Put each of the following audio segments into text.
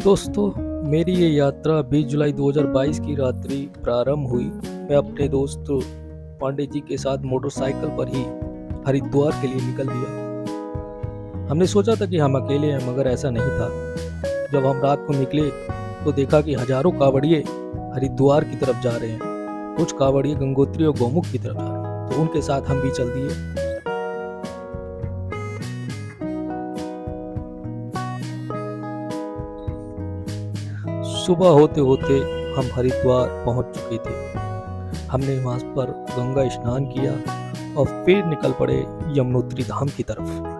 दोस्तों, मेरी ये यात्रा 20 जुलाई 2022 की रात्रि प्रारंभ हुई। मैं अपने दोस्त पांडे जी के साथ मोटरसाइकिल पर ही हरिद्वार के लिए निकल दिया। हमने सोचा था कि हम अकेले हैं, मगर ऐसा नहीं था। जब हम रात को निकले तो देखा कि हजारों कांवड़िए हरिद्वार की तरफ जा रहे हैं। कुछ कांवड़िए गंगोत्री और गौमुख की तरफ जा रहे हैं, तो उनके साथ हम भी चल दिए। सुबह होते होते हम हरिद्वार पहुंच चुके थे। हमने वहां पर गंगा स्नान किया और फिर निकल पड़े यमुनोत्री धाम की तरफ।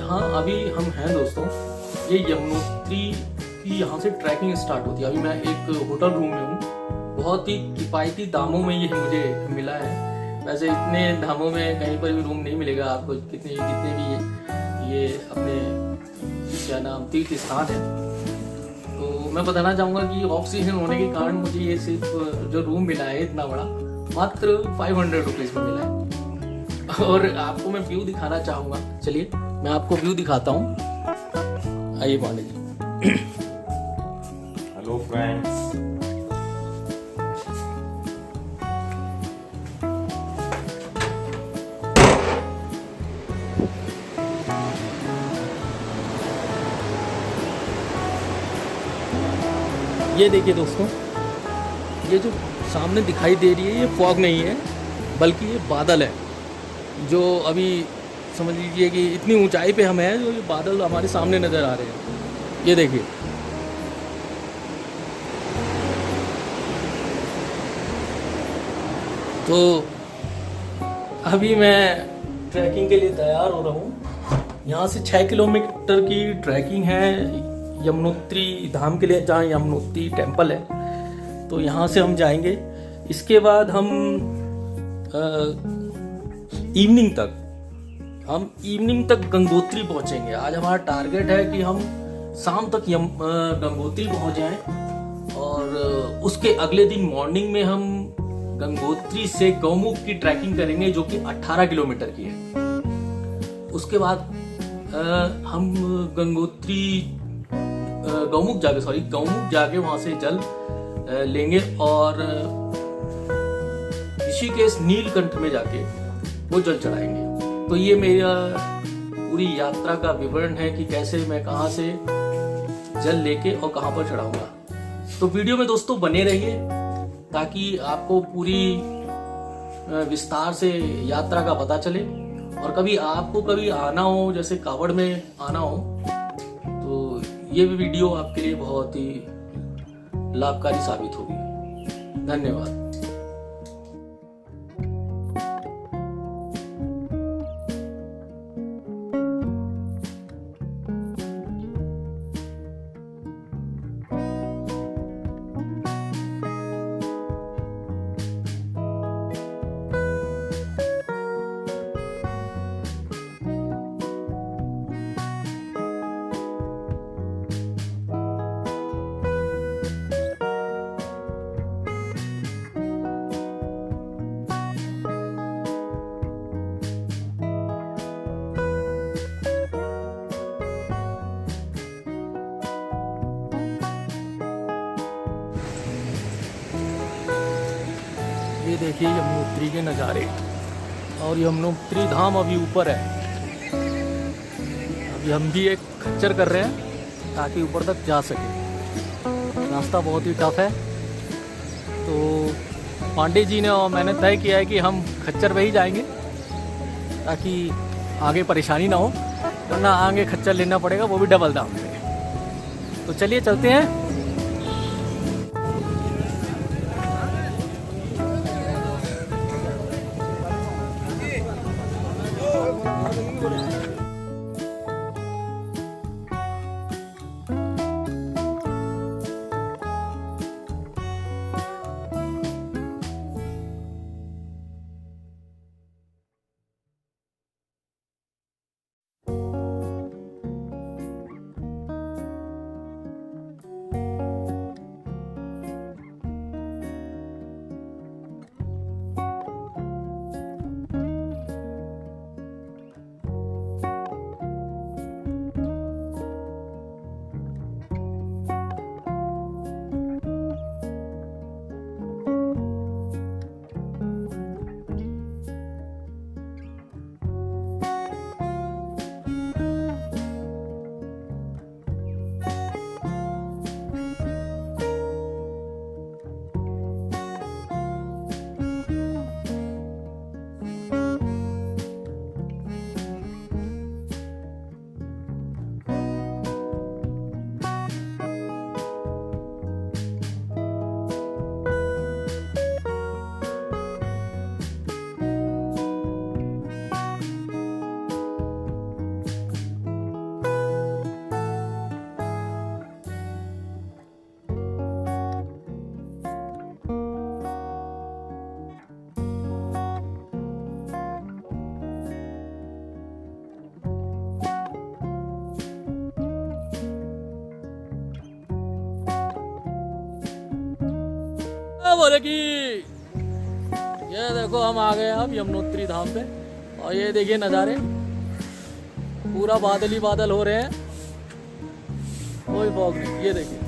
हाँ, अभी हम हैं दोस्तों, ये यमुनोत्री की यहाँ से ट्रैकिंग स्टार्ट होती है। अभी मैं एक होटल रूम में हूँ। बहुत ही किफ़ायती दामों में ये मुझे मिला है। वैसे इतने दामों में कहीं पर भी रूम नहीं मिलेगा आपको। जितने भी ये अपने क्या नाम तीर्थ स्थान है। तो मैं बताना चाहूँगा कि ऑफ सीजन होने के कारण मुझे ये सिर्फ जो रूम मिला है इतना बड़ा, मात्र 500 रुपीज़ में मिला है। और आपको मैं व्यू दिखाना चाहूँगा। चलिए मैं आपको व्यू दिखाता हूँ। आइए पांडे जी। हेलो फ्रेंड्स, ये देखिए दोस्तों, ये जो सामने दिखाई दे रही है ये फॉग नहीं है, बल्कि ये बादल है। जो अभी समझ लीजिए कि इतनी ऊंचाई पे हम हैं, जो ये बादल हमारे सामने नज़र आ रहे हैं। ये देखिए, तो अभी मैं ट्रैकिंग के लिए तैयार हो रहा हूँ। यहाँ से 6 किलोमीटर की ट्रैकिंग है यमुनोत्री धाम के लिए, जहाँ यमुनोत्री टेम्पल है। तो यहाँ से हम जाएंगे। इसके बाद हम इवनिंग तक हम इवनिंग तक गंगोत्री पहुंचेंगे। आज हमारा टारगेट है कि हम शाम तक गंगोत्री पहुंच जाएं और उसके अगले दिन मॉर्निंग में हम गंगोत्री से गौमुख की ट्रैकिंग करेंगे जो कि 18 किलोमीटर की है। उसके बाद हम गौमुख जाके वहां से जल लेंगे और ऋषिकेश नीलकंठ में जाके वो जल चढ़ाएंगे। तो ये मेरा पूरी यात्रा का विवरण है कि कैसे मैं कहाँ से जल लेके और कहाँ पर चढ़ाऊंगा। तो वीडियो में दोस्तों बने रहिए ताकि आपको पूरी विस्तार से यात्रा का पता चले। और कभी आपको कभी आना हो, जैसे कावड़ में आना हो, तो ये वीडियो आपके लिए बहुत ही लाभकारी साबित होगी। धन्यवाद। ये देखिए यमुनोत्री के नज़ारे, और यमुनोत्री धाम अभी ऊपर है। अभी हम भी एक खच्चर कर रहे हैं ताकि ऊपर तक जा सके। रास्ता बहुत ही टफ है, तो पांडे जी ने और मैंने तय किया है कि हम खच्चर पे ही जाएंगे ताकि आगे परेशानी ना हो, वरना आगे खच्चर लेना पड़ेगा, वो भी डबल दाम पे। तो चलिए चलते हैं। बोले कि ये देखो हम आ गए अब यमुनोत्री धाम पे, और ये देखिए नज़ारे, पूरा बादल ही बादल हो रहे हैं, कोई फॉग नहीं। ये देखिए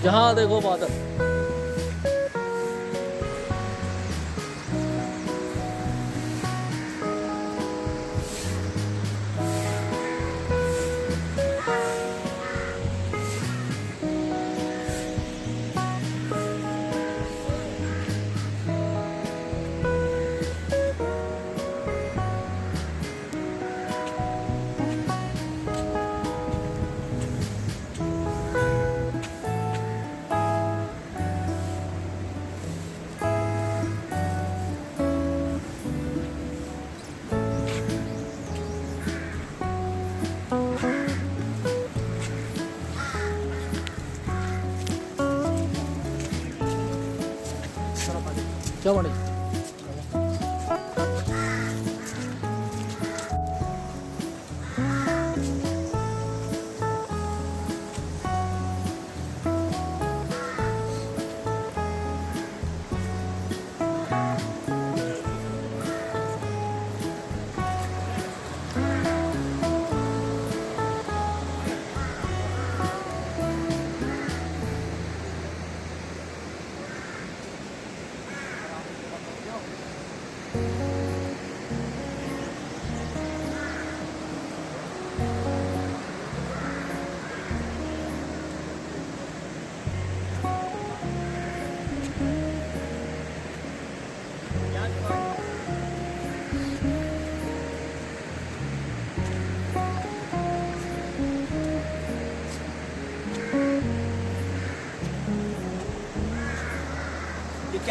जहाँ देखो बादल। क्या बने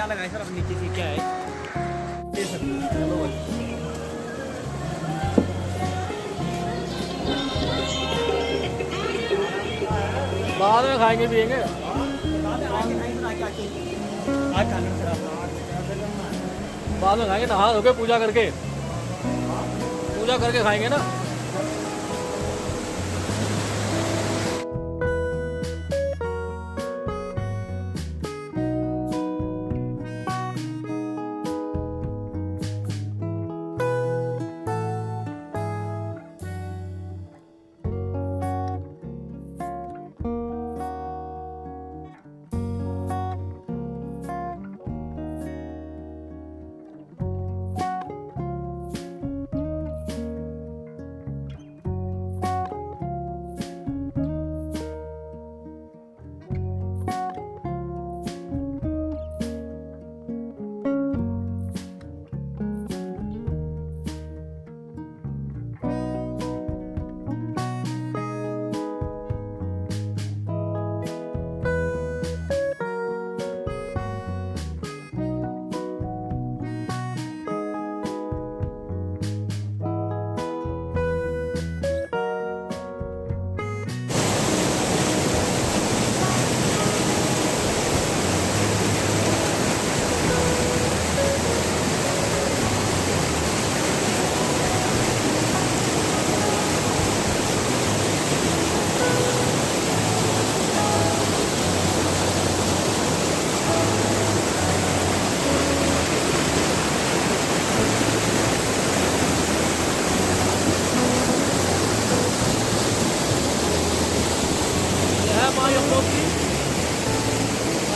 क्या लगाए सर, अब नीचे से क्या है ये सर। चलो भाई बाद में खाएंगे पिएंगे। आज खाना सर आप बाद में खाएंगे, नहा धोके पूजा करके खाएंगे ना।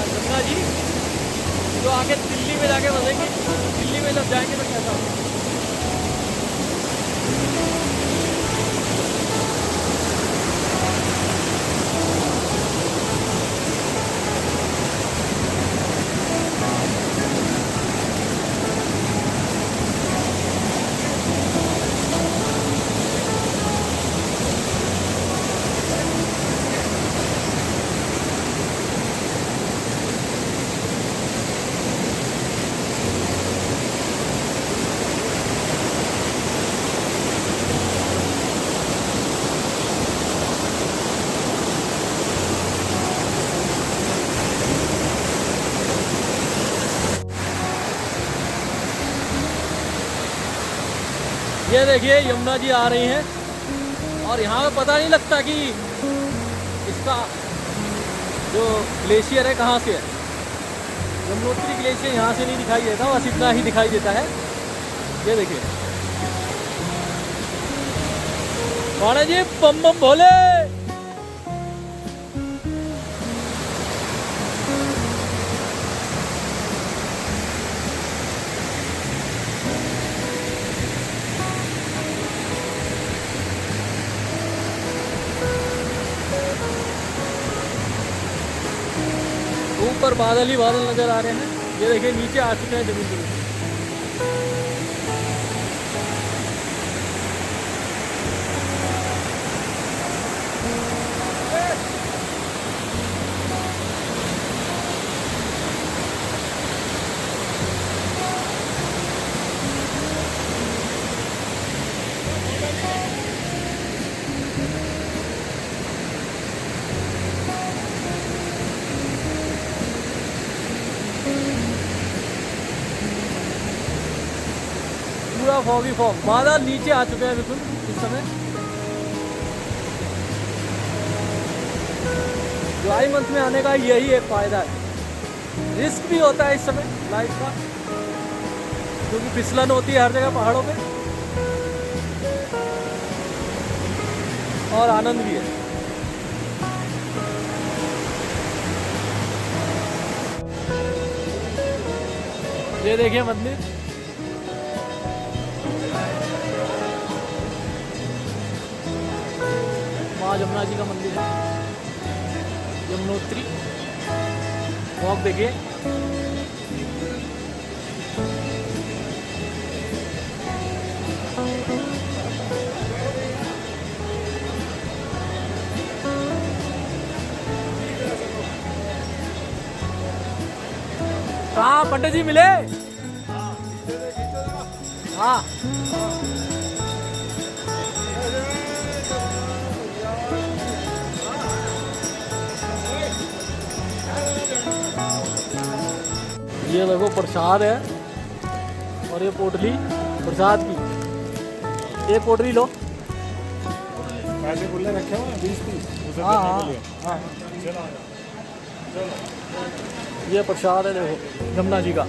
गंगा जी जो आगे दिल्ली में जाके बसेंगे, दिल्ली में जब जाएंगे तो कैसा होगा। ये देखिए यमुना जी आ रही हैं और यहाँ पे पता नहीं लगता कि इसका जो ग्लेशियर है कहाँ से है। यमुनोत्री ग्लेशियर यहाँ से नहीं दिखाई देता, बस इतना ही दिखाई देता है। ये देखिए कौन जी, बम बम भोले। ऊपर बादल ही बादल नजर आ रहे हैं। ये देखिए नीचे आ चुके हैं जमीन पर। पूरा फॉगी फॉग, बादल नीचे आ चुके हैं बिल्कुल इस समय। जुलाई मंथ में आने का यही एक फायदा है। रिस्क भी होता है इस समय लाइफ का, क्योंकि फिसलन होती है हर जगह पहाड़ों पे, और आनंद भी है। ये देखिए मंदिर, माँ जमुना जी का मंदिर है, यमुनोत्री। वॉक देखिए, कहाँ हाँ पंडित जी मिले। हाँ ये देखो प्रसाद है और ये पोटली प्रसाद की। एक पोटली लो। पैसे खुले रखे हुए हैं 20-30 उसे हाँ देने हाँ के लिए। हाँ चलो चलो ये प्रसाद है देखो यमुना जी का।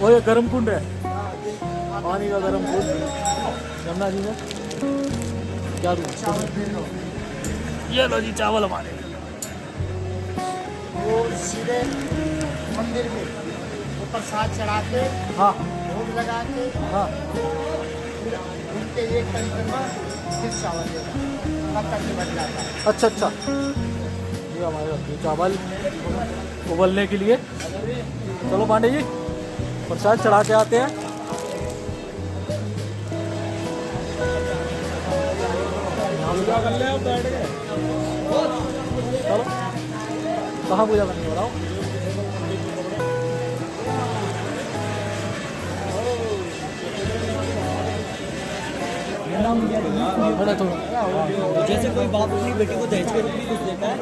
वो ये गर्म कुंड है, पानी का गर्म कुंड यमुना जी में। क्या दूँ? ये लो जी चावल हमारे। वो सीधे मंदिर में वो प्रसाद चढ़ा के हाँ भोग लगा के हाँ फिर उनके एक कंकर में फिर चावल देगा तब तक निबट जाता है। अच्छा अच्छा ये हमारे ये चावल उबलने के लिए। चलो पांडे जी प्रसाद चढ़ा के आते हैं। पूजा कर ले अब बैठ के। चलो कहाँ पूजा करनी बताओ। बड़ा थोड़ा जैसे कोई बाप अपनी बेटी को दहेज के रूप में कुछ देता है,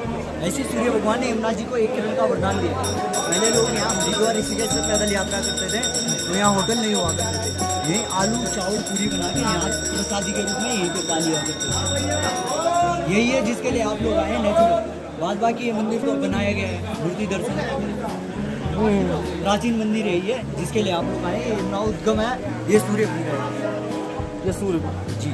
ऐसे सूर्य भगवान ने यमुना जी को एक किरण का वरदान दिया। पहले लोग यहाँ हरिद्वार ऋषिकेश से पैदल यात्रा करते थे तो यहाँ होटल नहीं हुआ करते थे। यही आलू चावल पूरी बना के यहाँ प्रसादी के रूप में यहीं पे खा लिया करते थे। यही है जिसके लिए आप लोग आए नेचुरल। बाद बाकी ये मंदिर को बनाया गया है मूर्ति दर्शन। प्राचीन मंदिर है ये जिसके लिए आप लोग आए। ये यमुना उद्गम है, ये सूर्य पीठ है। ये सूर्य जी